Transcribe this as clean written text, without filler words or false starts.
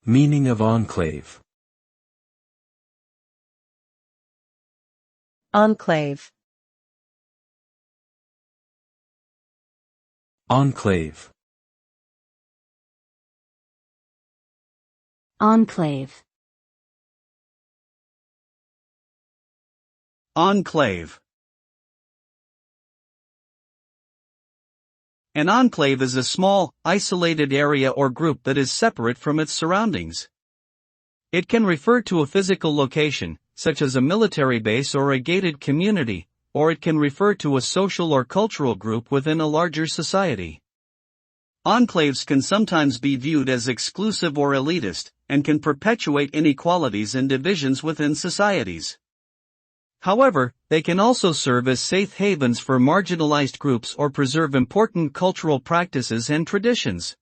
Meaning of enclave. Enclave. Enclave. Enclave. Enclave. An enclave is a small, isolated area or group that is separate from its surroundings. It can refer to a physical location, such as a military base or a gated community, or it can refer to a social or cultural group within a larger society. Enclaves can sometimes be viewed as exclusive or elitist, and can perpetuate inequalities and divisions within societies. However, they can also serve as safe havens for marginalized groups or preserve important cultural practices and traditions.